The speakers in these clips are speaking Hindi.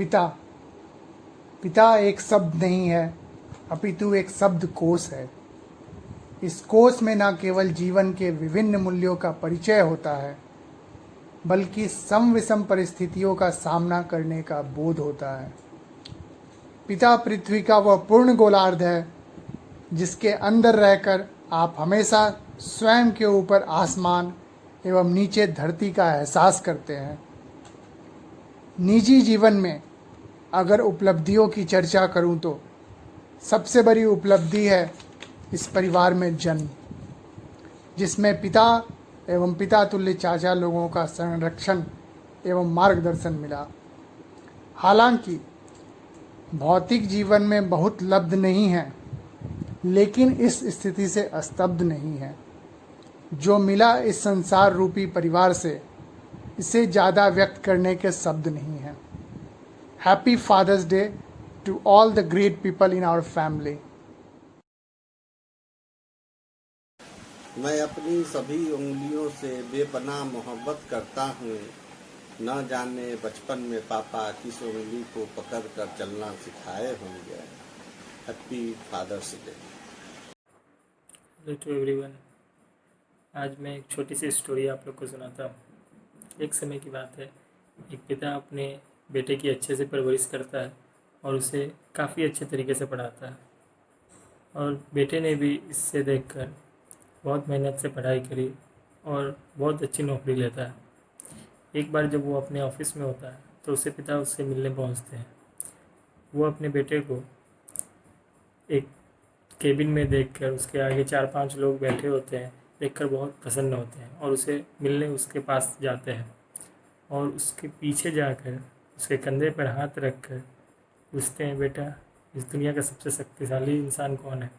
पिता पिता एक शब्द नहीं है, अपितु एक शब्द कोश है। इस कोश में न केवल जीवन के विभिन्न मूल्यों का परिचय होता है, बल्कि सम विषम परिस्थितियों का सामना करने का बोध होता है। पिता पृथ्वी का वह पूर्ण गोलार्ध है जिसके अंदर रहकर आप हमेशा स्वयं के ऊपर आसमान एवं नीचे धरती का एहसास करते हैं। निजी जीवन में अगर उपलब्धियों की चर्चा करूं तो सबसे बड़ी उपलब्धि है इस परिवार में जन्म, जिसमें पिता एवं पिता तुल्य चाचा लोगों का संरक्षण एवं मार्गदर्शन मिला। हालांकि भौतिक जीवन में बहुत लब्ध नहीं है, लेकिन इस स्थिति से अस्तब्ध नहीं है। जो मिला इस संसार रूपी परिवार से, इसे ज़्यादा व्यक्त करने के शब्द नहीं हैं। Happy fathers day to all the great people in our family. मैं अपनी सभी उंगलियों से बेपनाह मोहब्बत करता हूँ। न जाने बचपन में पापा किस उंगली को पकड़ कर चलना सिखाए होंगे। Happy fathers day. Hello to everyone. आज मैं एक छोटी सी स्टोरी आप लोग को सुनाता हूँ। एक समय की बात है, एक पिता अपने बेटे की अच्छे से परवरिश करता है और उसे काफ़ी अच्छे तरीके से पढ़ाता है, और बेटे ने भी इससे देखकर बहुत मेहनत से पढ़ाई करी और बहुत अच्छी नौकरी लेता है। एक बार जब वो अपने ऑफिस में होता है तो उससे पिता उससे मिलने पहुंचते हैं। वो अपने बेटे को एक केबिन में देखकर उसके आगे 4-5 लोग बैठे होते हैं, देखकर बहुत प्रसन्न होते हैं और उसे मिलने उसके पास जाते हैं और उसके पीछे जाकर उसके कंधे पर हाथ रखकर पूछते हैं, बेटा इस दुनिया का सबसे शक्तिशाली इंसान कौन है?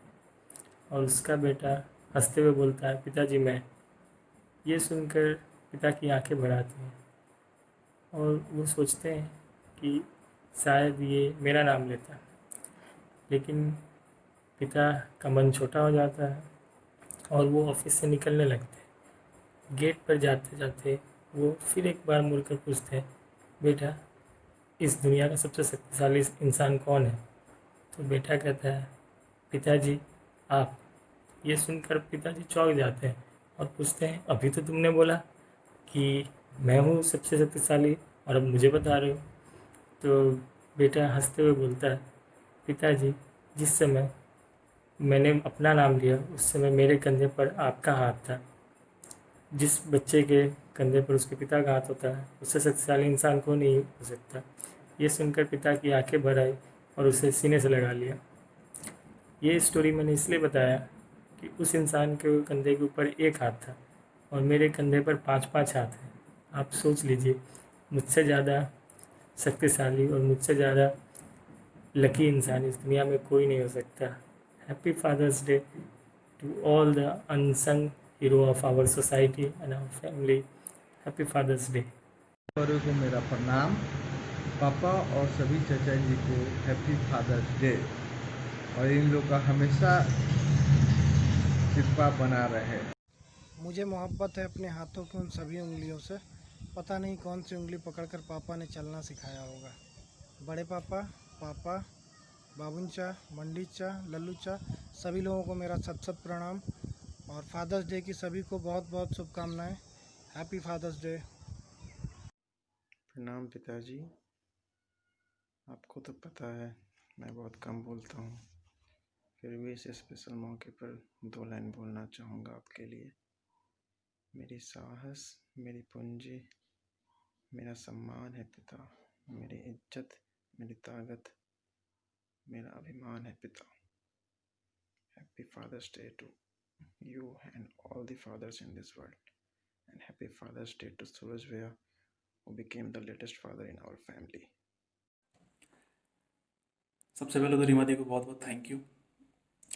और उसका बेटा हंसते हुए बोलता है, पिताजी मैं। ये सुनकर पिता की आंखें भर आती हैं और वो सोचते हैं कि शायद ये मेरा नाम लेता है, लेकिन पिता का मन छोटा हो जाता है और वो ऑफिस से निकलने लगते हैं। गेट पर जाते जाते वो फिर एक बार मुड़कर पूछते हैं, बेटा इस दुनिया का सबसे शक्तिशाली इंसान कौन है? तो बेटा कहता है, पिताजी आप। ये सुनकर पिताजी चौंक जाते हैं और पूछते हैं, अभी तो तुमने बोला कि मैं हूँ सबसे शक्तिशाली और अब मुझे बता रहे हो? तो बेटा हंसते हुए बोलता है, पिताजी जिस समय मैंने अपना नाम लिया उस समय मेरे कंधे पर आपका हाथ था। जिस बच्चे के कंधे पर उसके पिता का हाथ होता है उससे शक्तिशाली इंसान को नहीं हो सकता। ये सुनकर पिता की आंखें भर आई और उसे सीने से लगा लिया। ये स्टोरी मैंने इसलिए बताया कि उस इंसान के कंधे के ऊपर एक हाथ था और मेरे कंधे पर 5-5 हाथ हैं। आप सोच लीजिए, मुझसे ज़्यादा शक्तिशाली और मुझसे ज़्यादा लकी इंसान इस दुनिया में कोई नहीं हो सकता। Happy Father's Day to all the unsung hero of our society and our family. Happy Father's Day. बड़ों को मेरा प्रणाम। पापा और सभी चाचा जी को हैप्पी फादर्स डे, और इन लोग का हमेशा कृपा बना रहे। मुझे मोहब्बत है अपने हाथों की उन सभी उंगलियों से। पता नहीं कौन सी उंगली पकड़कर पापा ने चलना सिखाया होगा। बड़े पापा, पापा, बाबुंचा, मंडीचा, लल्लूचा, सभी लोगों को मेरा सत सत प्रणाम और फादर्स डे की सभी को बहुत बहुत शुभकामनाएं। Happy fathers day. प्रणाम पिताजी। आपको तो पता है मैं बहुत कम बोलता हूँ, फिर भी इस स्पेशल मौके पर 2 लाइन बोलना चाहूँगा आपके लिए। मेरी साहस, मेरी पूंजी, मेरा सम्मान है पिता। मेरी इज्जत, मेरी ताकत, मेरा अभिमान है पिता। Happy fathers day to you and all the fathers in this world, and happy Father's Day to Suraj Bhaiya, who became the latest father in our family. सबसे पहले तो रीमा दी को बहुत बहुत थैंक यू।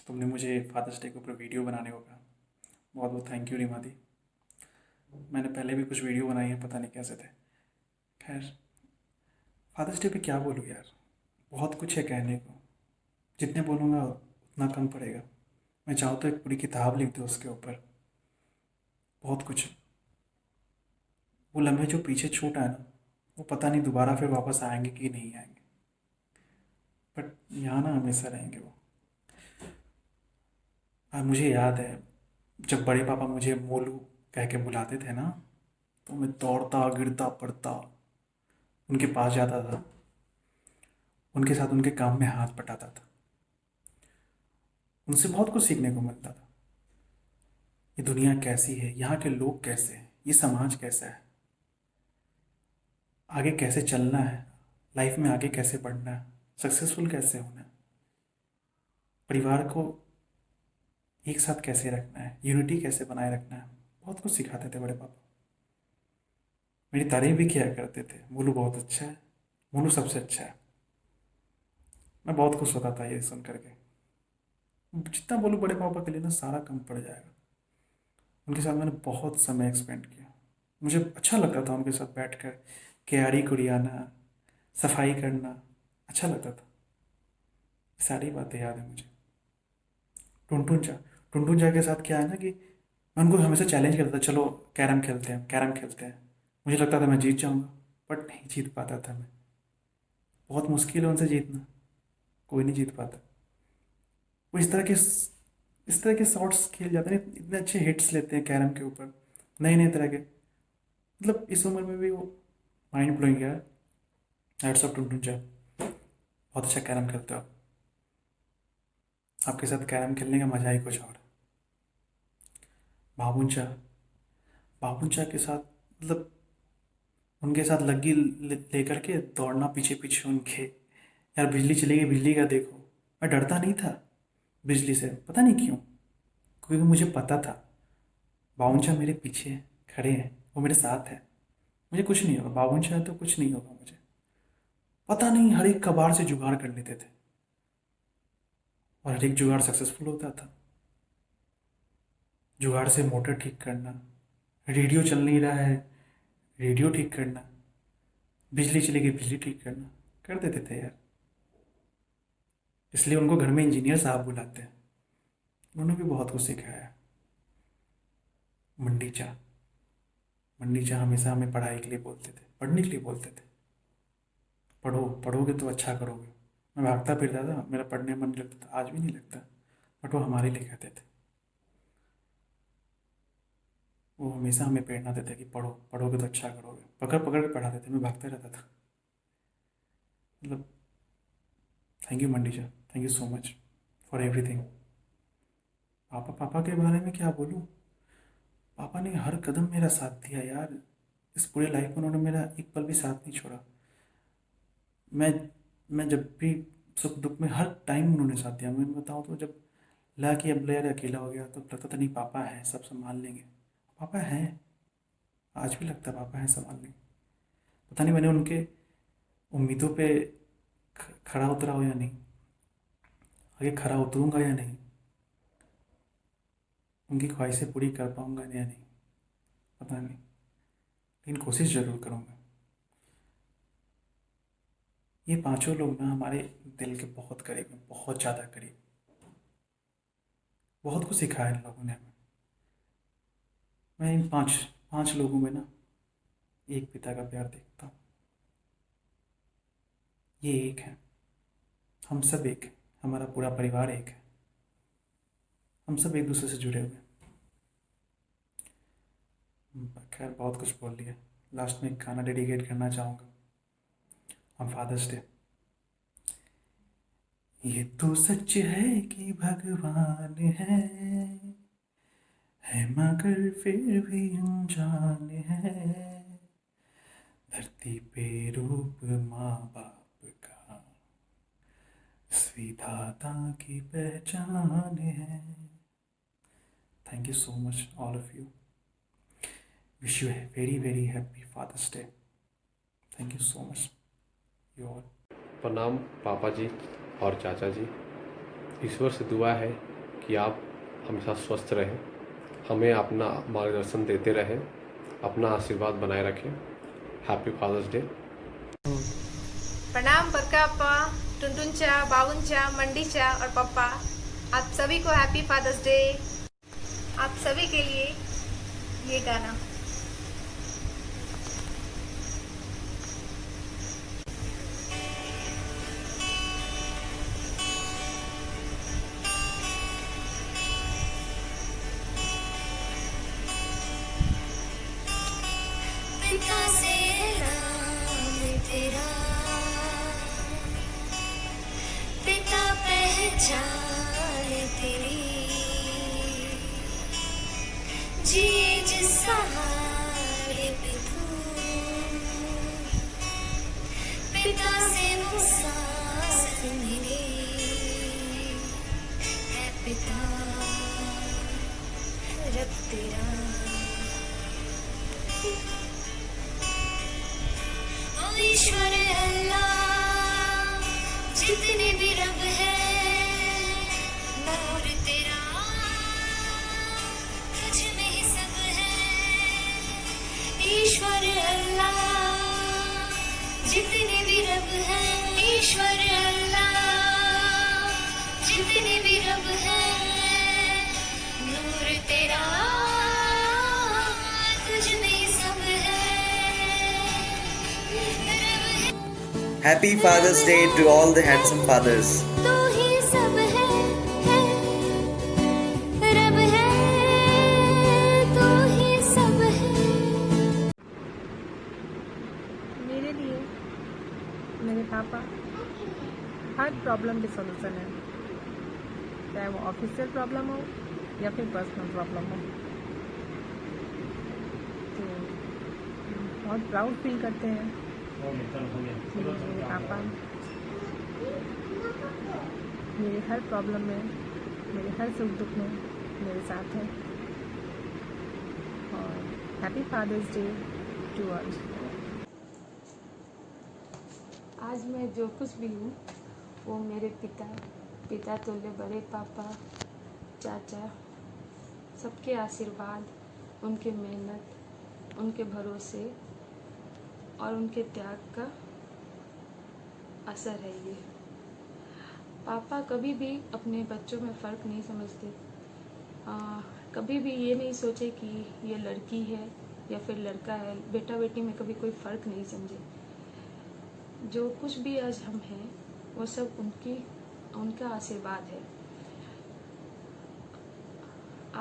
तुमने मुझे फादर्स डे के ऊपर वीडियो बनाने को कहा, बहुत बहुत थैंक यू रीमा दी। मैंने पहले भी कुछ वीडियो बनाई है, पता नहीं कैसे थे। खैर, फादर्स डे पे क्या बोलूँ यार, बहुत कुछ है कहने को। जितने बोलूँगा उतना कम पड़ेगा। मैं चाहूँ तो एक पूरी किताब लिख दूँ उसके ऊपर, बहुत कुछ। वो लम्हे जो पीछे छूटा है ना, वो पता नहीं दोबारा फिर वापस आएंगे कि नहीं आएंगे। बट यहाँ ना हमेशा रहेंगे वो। और मुझे याद है जब बड़े पापा मुझे मोलू कह के बुलाते थे ना, तो मैं दौड़ता गिरता पड़ता उनके पास जाता था, उनके साथ उनके काम में हाथ बटाता था। उनसे बहुत कुछ सीखने को मिलता था। ये दुनिया कैसी है, यहाँ के लोग कैसे हैं, ये समाज कैसा है, आगे कैसे चलना है, लाइफ में आगे कैसे बढ़ना है, सक्सेसफुल कैसे होना है, परिवार को एक साथ कैसे रखना है, यूनिटी कैसे बनाए रखना है, बहुत कुछ सिखाते थे बड़े पापा। मेरी तारीफ भी किया करते थे, मोलू बहुत अच्छा है, मोलू सबसे अच्छा है। मैं बहुत खुश होता था ये सुन करके। जितना बोलूँ बड़े पापा के लिए ना सारा कम पड़ जाएगा। उनके साथ मैंने बहुत समय एक्सपेंड किया, मुझे अच्छा लगता था उनके साथ बैठकर क्यारी कुड़ियाना, सफाई करना, अच्छा लगता था। सारी बातें याद है मुझे। टुनटुन टुनटुन के साथ क्या है ना कि मैं उनको हमेशा चैलेंज करता था, चलो कैरम खेलते हैं, कैरम खेलते हैं। मुझे लगता था मैं जीत जाऊंगा, बट नहीं जीत पाता था मैं। बहुत मुश्किल है उनसे जीतना, कोई नहीं जीत पाता। वो इस तरह के शॉट्स खेल जाते हैं, इतने अच्छे हिट्स लेते हैं कैरम के ऊपर, नए नए तरह के। मतलब इस उम्र में भी वो माइंड ब्लोइंग है। हैट्स ऑफ टुनटुन, बहुत अच्छा कैरम खेलते हो आप। आपके साथ कैरम खेलने का मजा ही कुछ और। बाबुंचा बाबुंचा के साथ मतलब उनके साथ लग्गी लेकर के दौड़ना पीछे पीछे उनके। यार बिजली चली गई, बिजली का देखो। मैं डरता नहीं था बिजली से, पता नहीं क्यों, क्योंकि मुझे पता था बाबुंचा मेरे पीछे खड़े हैं, वो मेरे साथ है, मुझे कुछ नहीं होगा। बाबुंचा है तो कुछ नहीं होगा मुझे। पता नहीं हर एक कबाड़ से जुगाड़ कर लेते थे और हर एक जुगाड़ सक्सेसफुल होता था। जुगाड़ से मोटर ठीक करना, रेडियो चल नहीं रहा है, रेडियो ठीक करना, बिजली चली गई, बिजली ठीक करना, कर देते थे यार। इसलिए उनको घर में इंजीनियर साहब बुलाते हैं। उन्होंने भी बहुत कुछ सिखाया है। मंडी चा हमेशा हमें पढ़ाई के लिए बोलते थे, पढ़ने के लिए बोलते थे। पढ़ोगे तो अच्छा करोगे। मैं भागता फिरता था, मेरा पढ़ने में मन नहीं लगता था, आज भी नहीं लगता, बट वो हमारे लिए कहते थे। वो हमेशा हमें प्रेरणा देते कि पढ़ोगे तो अच्छा करोगे। पकड़ पकड़ के पढ़ाते थे, मैं भागता रहता था। मतलब थैंक यू मंडी चा, thank you so much for everything. पापा के बारे में क्या बोलूँ। पापा ने हर कदम मेरा साथ दिया यार। इस पूरे लाइफ में उन्होंने मेरा एक पल भी साथ नहीं छोड़ा। मैं मैं जब भी सुख दुख में हर टाइम उन्होंने साथ दिया। मैं बताऊँ तो जब लगा कि अब यार अकेला हो गया तो लगता था नहीं पापा हैं, सब संभाल लेंगे। पापा हैं, आज भी लगता है पापा हैं, संभाल लेंगे। पता नहीं मैंने उनके उम्मीदों पे खरा उतरा हो या नहीं, आगे खरा उतरूंगा या नहीं, उनकी ख्वाहिशें पूरी कर पाऊंगा या नहीं, पता नहीं, लेकिन कोशिश ज़रूर करूँगा। ये पांचों लोग ना हमारे दिल के बहुत करीब हैं, बहुत ज़्यादा करीब। बहुत कुछ सिखाया इन लोगों ने हमें। मैं इन पांच लोगों में ना एक पिता का प्यार देखता हूँ। ये एक है, हम सब एक है, हमारा पूरा परिवार एक है, हम सब एक दूसरे से जुड़े हुए हैं। खैर बहुत कुछ बोल लिया। लास्ट में एक गाना डेडिकेट करना चाहूँगा ऑन फादर्स डे। ये तो सच है कि भगवान है मगर फिर भी अनजान है। धरती पे रूप माँ बाप का विधाता की पहचान है। Thank you so much all of you. Wish you है very very happy fathers day. Thank you so much you all. प्रणाम पापा जी और चाचा जी। ईश्वर से दुआ है कि आप हमेशा स्वस्थ रहें, हमें अपना मार्गदर्शन देते रहें, अपना आशीर्वाद बनाए रखें। Happy fathers day. प्रणाम बरकाप्पा, टुनटुनचा, बाबुंचा, मंडीचा और पप्पा, आप सभी को हैप्पी फादर्स डे। आप सभी के लिए ये गाना। तेरा पिता पहचान तेरी जिए जिस सहारे पे तू पिता से वो सांस मिली है पिता रब तेरा ओ ईश्वर अल्लाह जितने भी रब है नूर तेरा तुझ में ही सब है ईश्वर अल्लाह जितने भी रब है ईश्वर अल्लाह जितने भी रब है नूर तेरा तुझ में ही सब है Happy Father's Day to all the handsome fathers. तू ही सब है रब है तू ही सब है। मेरे लिए मेरे पापा हर प्रॉब्लम के सॉल्यूशन है, चाहे वो ऑफिशियल प्रॉब्लम हो या फिर पर्सनल प्रॉब्लम हो। तो बहुत प्राउड फील करते हैं कि मेरे पापा मेरे हर प्रॉब्लम में, मेरे हर सुख दुख में मेरे साथ हैं। और happy fathers day to all. आज मैं जो कुछ भी हूँ वो मेरे पिता तुल्य बड़े पापा, चाचा, सबके आशीर्वाद, उनके मेहनत, उनके भरोसे और उनके त्याग का असर है ये। पापा कभी भी अपने बच्चों में फ़र्क नहीं समझते, कभी भी ये नहीं सोचे कि ये लड़की है या फिर लड़का है, बेटा बेटी में कभी कोई फ़र्क नहीं समझे। जो कुछ भी आज हम हैं वो सब उनका आशीर्वाद है।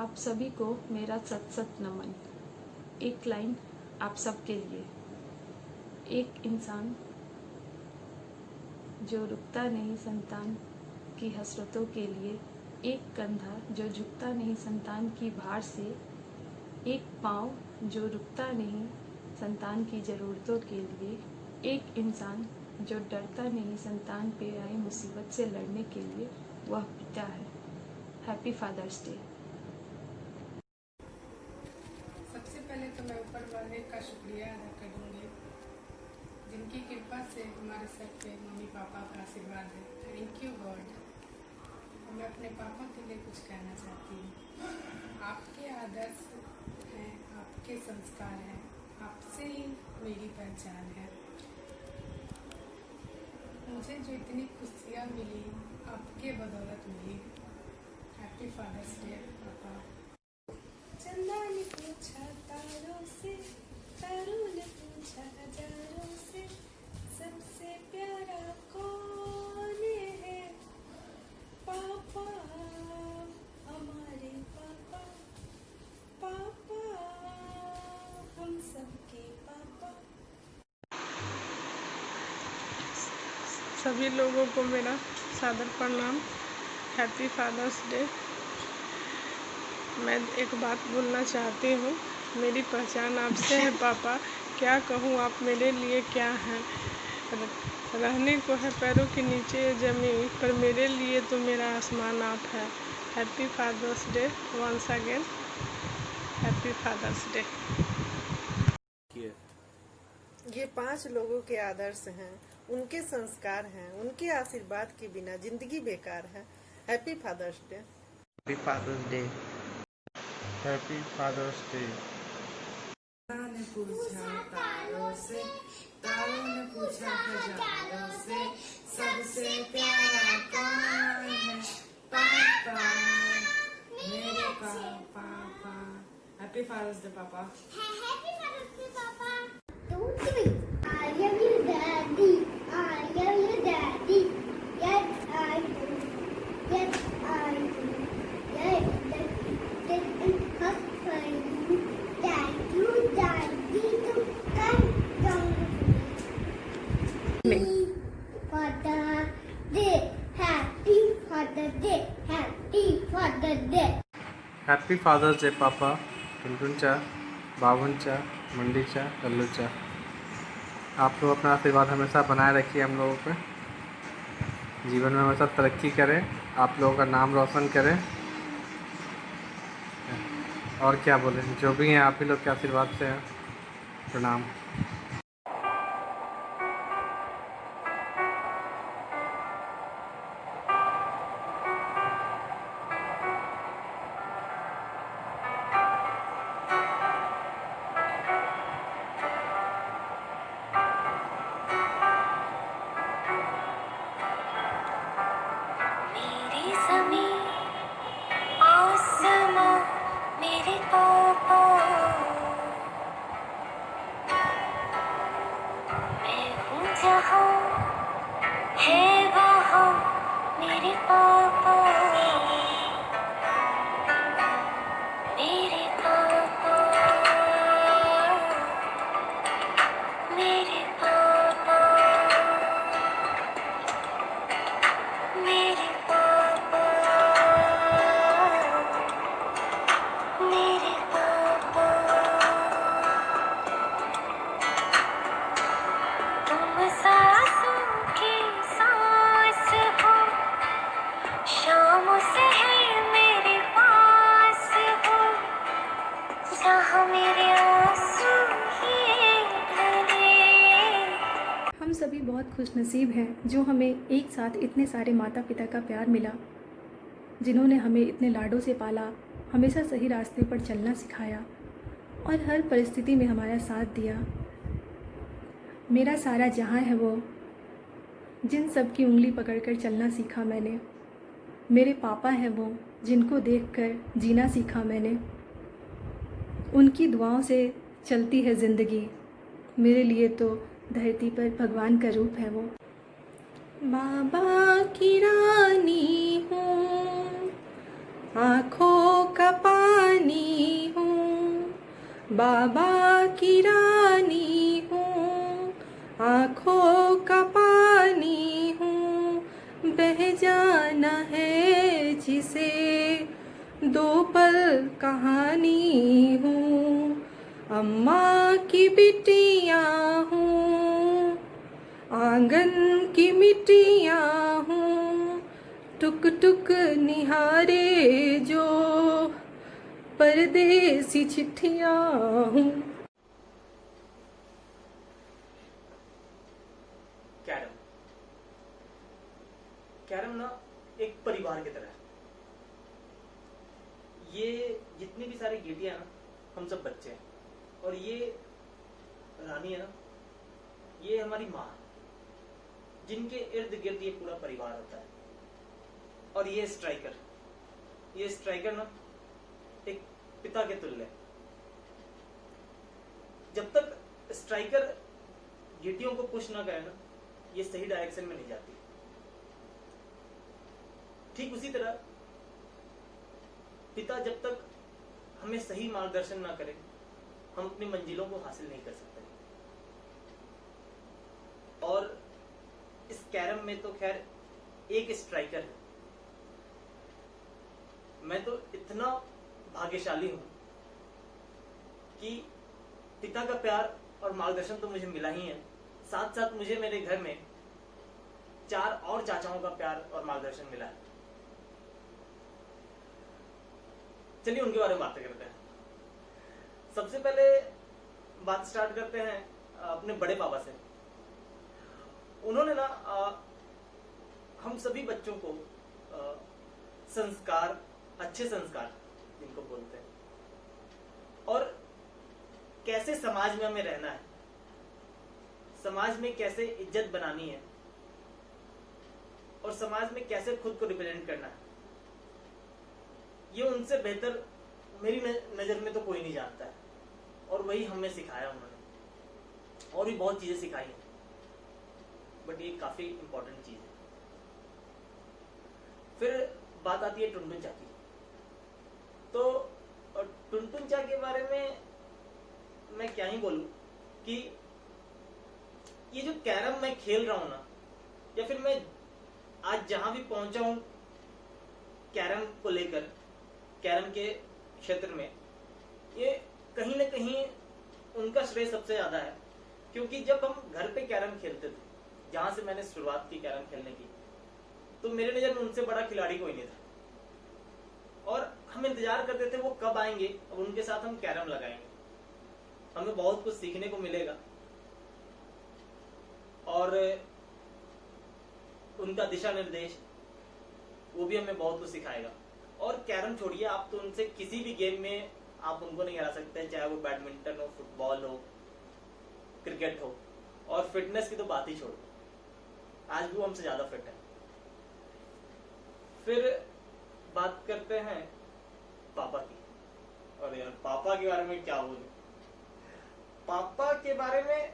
आप सभी को मेरा सत नमन। एक लाइन आप सबके लिए। एक इंसान जो रुकता नहीं संतान की हसरतों के लिए, एक कंधा जो झुकता नहीं संतान की भार से, एक पाँव जो रुकता नहीं संतान की ज़रूरतों के लिए, एक इंसान जो डरता नहीं संतान पे आई मुसीबत से लड़ने के लिए, वह पिता है। Happy fathers day. सबसे पहले तो मैं ऊपर वाले का शुक्रिया अदा करूँगी जिनकी कृपा से हमारे सर पे मम्मी पापा का आशीर्वाद है। Thank you God. मैं अपने पापा के लिए कुछ कहना चाहती हूँ। आपके आदर्श हैं, आपके संस्कार हैं, आपसे ही मेरी पहचान है। मुझे जो इतनी खुशियाँ मिली आपके बदौलत मिली। हैप्पी फादर्स डे पापा। चंदा ने पूछा तारों से, तारों ने पूछा हजारों से, सबसे प्यारा कौन है? पापा, हमारे पापा, पापा, हम सबके पापा। सभी लोगों को मेरा सादर प्रणाम। Happy fathers day. मैं एक बात बोलना चाहती हूँ, मेरी पहचान आपसे है पापा। क्या कहूँ, आप मेरे लिए क्या हैं। रहने को है पैरों के नीचे ज़मीन, पर मेरे लिए तो मेरा आसमान आप है। Happy fathers day once again. Happy fathers day. ये 5 लोगों के आदर्श हैं, उनके संस्कार हैं, उनके आशीर्वाद के बिना जिंदगी बेकार है। Happy fathers day. Happy fathers day. Happy fathers day. ने पूछा तारों से, तारों ने पूछा हजारों से, सबसे प्यारा कौन है? पापा, मेरे पापा। हैप्पी फादर्स डे पापा। हैप्पी फादर्स डे पापा। Don't do it. I love you, Daddy. I love you, Daddy. Yes, I do. Yes, I do. Yes, that is hot for you. Daddy, to come down with me. Father Day. Happy Father Day. Happy Father Day. Happy fathers Day पापा, टुनटुनचा, बाबुनचा, मंडीचा, कल्लूचा। आप लोग अपना आशीर्वाद हमेशा बनाए रखिए हम लोगों पे, जीवन में हमेशा तरक्की करें, आप लोगों का नाम रोशन करें। और क्या बोले, जो भी हैं आप ही लोग के आशीर्वाद से हैं। प्रणाम। हम सभी बहुत खुशनसीब हैं जो हमें एक साथ इतने सारे माता पिता का प्यार मिला, जिन्होंने हमें इतने लाडों से पाला, हमेशा सही रास्ते पर चलना सिखाया और हर परिस्थिति में हमारा साथ दिया। मेरा सारा जहां है वो, जिन सब की उंगली पकड़कर चलना सीखा मैंने। मेरे पापा हैं वो, जिनको देखकर जीना सीखा मैंने। उनकी दुआओं से चलती है ज़िंदगी, मेरे लिए तो धरती पर भगवान का रूप है वो। बाबा की रानी हूँ, आँखों का पानी हूँ। बाबा की रानी हूँ, आँखों का पानी हूँ। बह जाना है जिसे दो पल कहानी हूँ। अम्मा की बिटियाँ हूँ, आंगन की मिट्टियाँ हूँ। टुक टुक निहारे जो परदेसी चिट्ठियाँ हूँ। कैरम ना एक परिवार की तरह है। ये जितनी भी सारी गीटियां हैं ना, हम सब बच्चे हैं। और ये रानी है ना, ये हमारी माँ, जिनके इर्द गिर्द ये पूरा परिवार होता है। और ये स्ट्राइकर ना एक पिता के तुल्य है। जब तक स्ट्राइकर गीटियों को पुश ना करे ना, ये सही डायरेक्शन में नहीं जाती। ठीक उसी तरह पिता जब तक हमें सही मार्गदर्शन ना करे, हम अपनी मंजिलों को हासिल नहीं कर सकते। और इस कैरम में तो खैर एक स्ट्राइकर है। मैं तो इतना भाग्यशाली हूं कि पिता का प्यार और मार्गदर्शन तो मुझे मिला ही है, साथ साथ मुझे मेरे घर में 4 और चाचाओं का प्यार और मार्गदर्शन मिला है। चलिए उनके बारे में बातें करते हैं। सबसे पहले बात स्टार्ट करते हैं अपने बड़े पापा से। उन्होंने ना हम सभी बच्चों को संस्कार, अच्छे संस्कार जिनको बोलते हैं, और कैसे समाज में हमें रहना है, समाज में कैसे इज्जत बनानी है, और समाज में कैसे खुद को रिप्रेजेंट करना है, ये उनसे बेहतर मेरी नजर में तो कोई नहीं जानता है। और वही हमें सिखाया उन्होंने। और भी बहुत चीजें सिखाई हैं, बट ये काफी इंपॉर्टेंट चीज है। फिर बात आती है टुनटुन चा की। तो टुनटुन चा के बारे में मैं क्या ही बोलूं कि ये जो कैरम मैं खेल रहा हूं ना, या फिर मैं आज जहां भी पहुंचा हूं कैरम को लेकर, कैरम के क्षेत्र में, ये कहीं ना कहीं उनका श्रेय सबसे ज्यादा है। क्योंकि जब हम घर पे कैरम खेलते थे, जहां से मैंने शुरुआत की कैरम खेलने की, तो मेरे नजर में उनसे बड़ा खिलाड़ी कोई नहीं था। और हम इंतजार करते थे वो कब आएंगे और उनके साथ हम कैरम लगाएंगे। हमें बहुत कुछ सीखने को मिलेगा और उनका दिशा निर्देश वो भी हमें बहुत कुछ सिखाएगा। और कैरम छोड़िए, आप तो उनसे किसी भी गेम में आप उनको नहीं हरा सकते, चाहे वो बैडमिंटन हो, फुटबॉल हो, क्रिकेट हो। और फिटनेस की तो बात ही छोड़ो, आज भी वो हमसे ज्यादा फिट है। फिर बात करते हैं पापा की। और यार पापा के बारे में क्या बोलूं, पापा के बारे में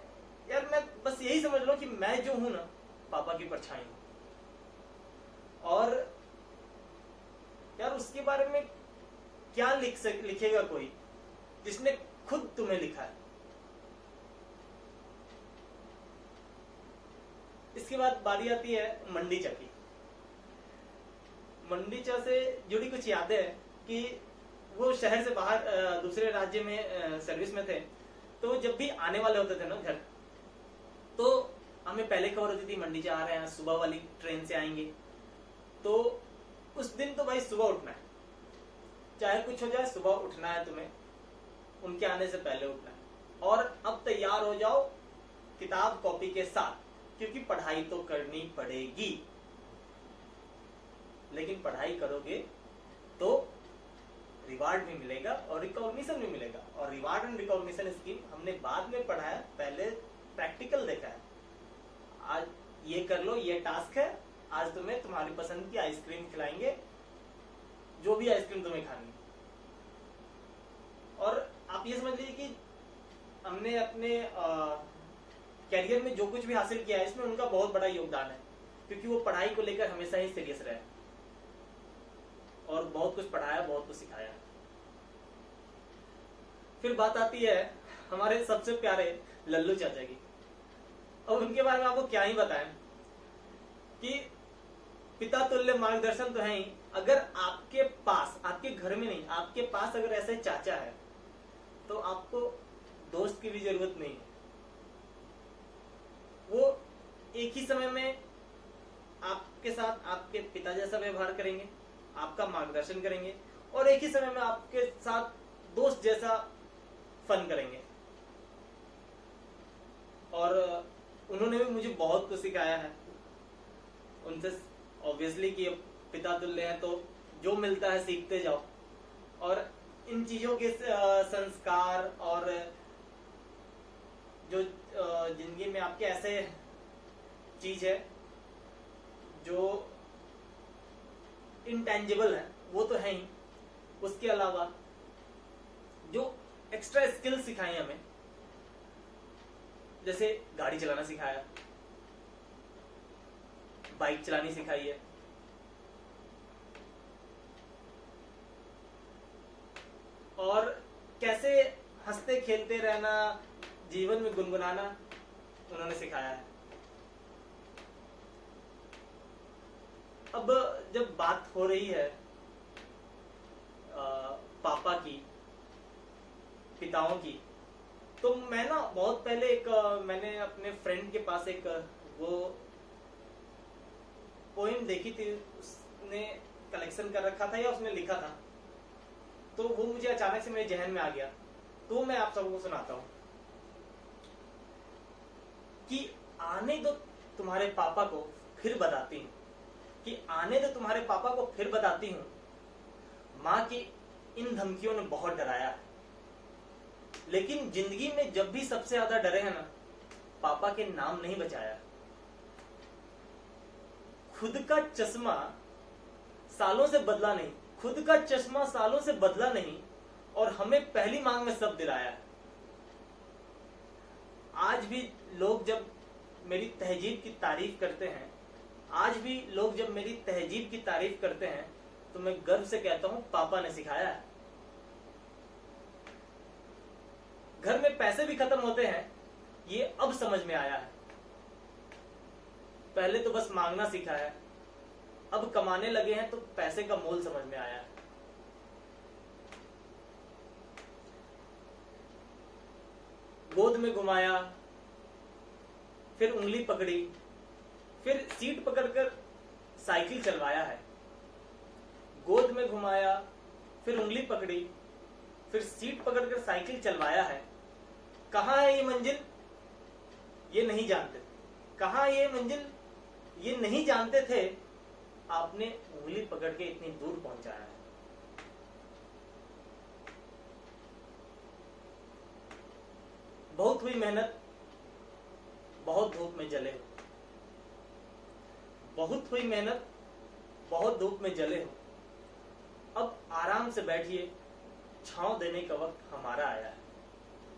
यार मैं बस यही समझ लो कि मैं जो हूं ना, पापा की परछाई हूं। और यार उसके बारे में क्या लिखेगा कोई जिसने खुद तुम्हें लिखा है। इसके बाद बारी आती है मंडीचा की। मंडीचा से जुड़ी कुछ यादें हैं कि वो शहर से बाहर दूसरे राज्य में सर्विस में थे, तो जब भी आने वाले होते थे ना घर, तो हमें पहले खबर होती थी मंडीचा आ रहे हैं, सुबह वाली ट्रेन से आएंगे। तो उस दिन तो भाई सुबह उठना है, चाहे कुछ हो जाए, सुबह उठना है तुम्हें, उनके आने से पहले उठना है। और अब तैयार हो जाओ किताब कॉपी के साथ, क्योंकि पढ़ाई तो करनी पड़ेगी। लेकिन पढ़ाई करोगे तो रिवार्ड भी मिलेगा और रिकॉग्निशन भी मिलेगा। और रिवार्ड एंड रिकॉग्निशन स्कीम हमने बाद में पढ़ा है, पहले प्रैक्टिकल देखा है। आज ये कर लो, ये टास्क है, आज तुम्हें तुम्हारी पसंद की आइसक्रीम खिलाएंगे, जो भी आइसक्रीम तुम्हें खानी। और आप ये समझ लीजिए कि हमने अपने कैरियर में जो कुछ भी हासिल किया है, इसमें उनका बहुत बड़ा योगदान है, क्योंकि वो पढ़ाई को लेकर हमेशा ही सीरियस रहे और बहुत कुछ पढ़ाया, बहुत कुछ सिखाया। फिर बात आती है हमारे सबसे प्यारे लल्लू चाचा की। अब उनके बारे में आपको क्या ही बताएं कि पिता तुल्य मार्गदर्शन तो है ही। अगर आपके पास, आपके घर में नहीं, आपके पास अगर ऐसे चाचा है, तो आपको दोस्त की भी जरूरत नहीं है। वो एक ही समय में आपके साथ आपके पिता जैसा व्यवहार करेंगे, आपका मार्गदर्शन करेंगे, और एक ही समय में आपके साथ दोस्त जैसा फन करेंगे। और उन्होंने भी मुझे बहुत कुछ सिखाया है। उनसे ऑब्वियसली कि पिता तुल्य हैं, तो जो मिलता है सीखते जाओ। और इन चीजों के संस्कार और जो जिंदगी में आपके ऐसे चीज है जो इंटेंजिबल है, वो तो है ही। उसके अलावा जो एक्स्ट्रा स्किल सिखाई हमें, जैसे गाड़ी चलाना सिखाया, बाइक चलानी सिखाई है, और कैसे हंसते खेलते रहना, जीवन में गुनगुनाना उन्होंने सिखाया है। अब जब बात हो रही है पापा की, पिताओं की, तो मैं ना बहुत पहले मैंने अपने फ्रेंड के पास एक वो पोएम देखी थी, उसने कलेक्शन कर रखा था या उसने लिखा था, तो वो मुझे अचानक से मेरे जहन में आ गया, तो मैं आप सबको सुनाता हूं कि आने दो तुम्हारे पापा को फिर बताती हूँ, कि आने दो तुम्हारे पापा को फिर बताती हूँ, माँ की इन धमकियों ने बहुत डराया है। लेकिन जिंदगी में जब भी सबसे ज्यादा डरे हैं ना, पापा के नाम नहीं बचाया। खुद का चश्मा सालों से बदला नहीं, खुद का चश्मा सालों से बदला नहीं, और हमें पहली मांग में सब दिलाया है। आज भी लोग जब मेरी तहजीब की तारीफ करते हैं, आज भी लोग जब मेरी तहजीब की तारीफ करते हैं, तो मैं गर्व से कहता हूं पापा ने सिखाया है। घर में पैसे भी खत्म होते हैं, ये अब समझ में आया है। पहले तो बस मांगना सीखा है, अब कमाने लगे हैं तो पैसे का मोल समझ में आया है। गोद में घुमाया, फिर उंगली पकड़ी, फिर सीट पकड़कर साइकिल चलवाया है। गोद में घुमाया, फिर उंगली पकड़ी, फिर सीट पकड़कर साइकिल चलवाया है। कहाँ है ये मंजिल, ये नहीं जानते। कहाँ ये मंजिल, ये नहीं जानते थे, आपने उंगली पकड़ के इतनी दूर पहुंचाया है। बहुत हुई मेहनत, बहुत धूप में जले हो। बहुत हुई मेहनत, बहुत धूप में जले हो। अब आराम से बैठिए, छांव देने का वक्त हमारा आया है।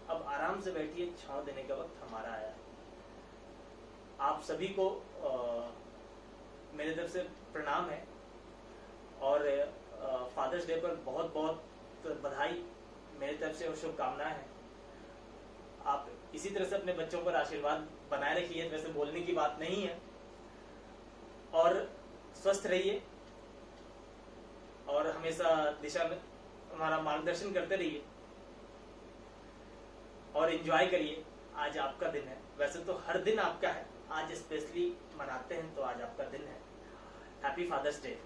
अब आराम से बैठिए, छांव देने का वक्त हमारा आया है। आप सभी को मेरे तरफ से प्रणाम है और फादर्स डे पर बहुत बहुत बधाई मेरी तरफ से और शुभकामनाएं हैं। आप इसी तरह से अपने बच्चों पर आशीर्वाद बनाए रखिए, वैसे बोलने की बात नहीं है, और स्वस्थ रहिए और हमेशा दिशा में हमारा मार्गदर्शन करते रहिए और एंजॉय करिए। आज आपका दिन है, वैसे तो हर दिन आपका है, आज स्पेशली मनाते हैं तो आज आपका दिन है। Happy fathers day.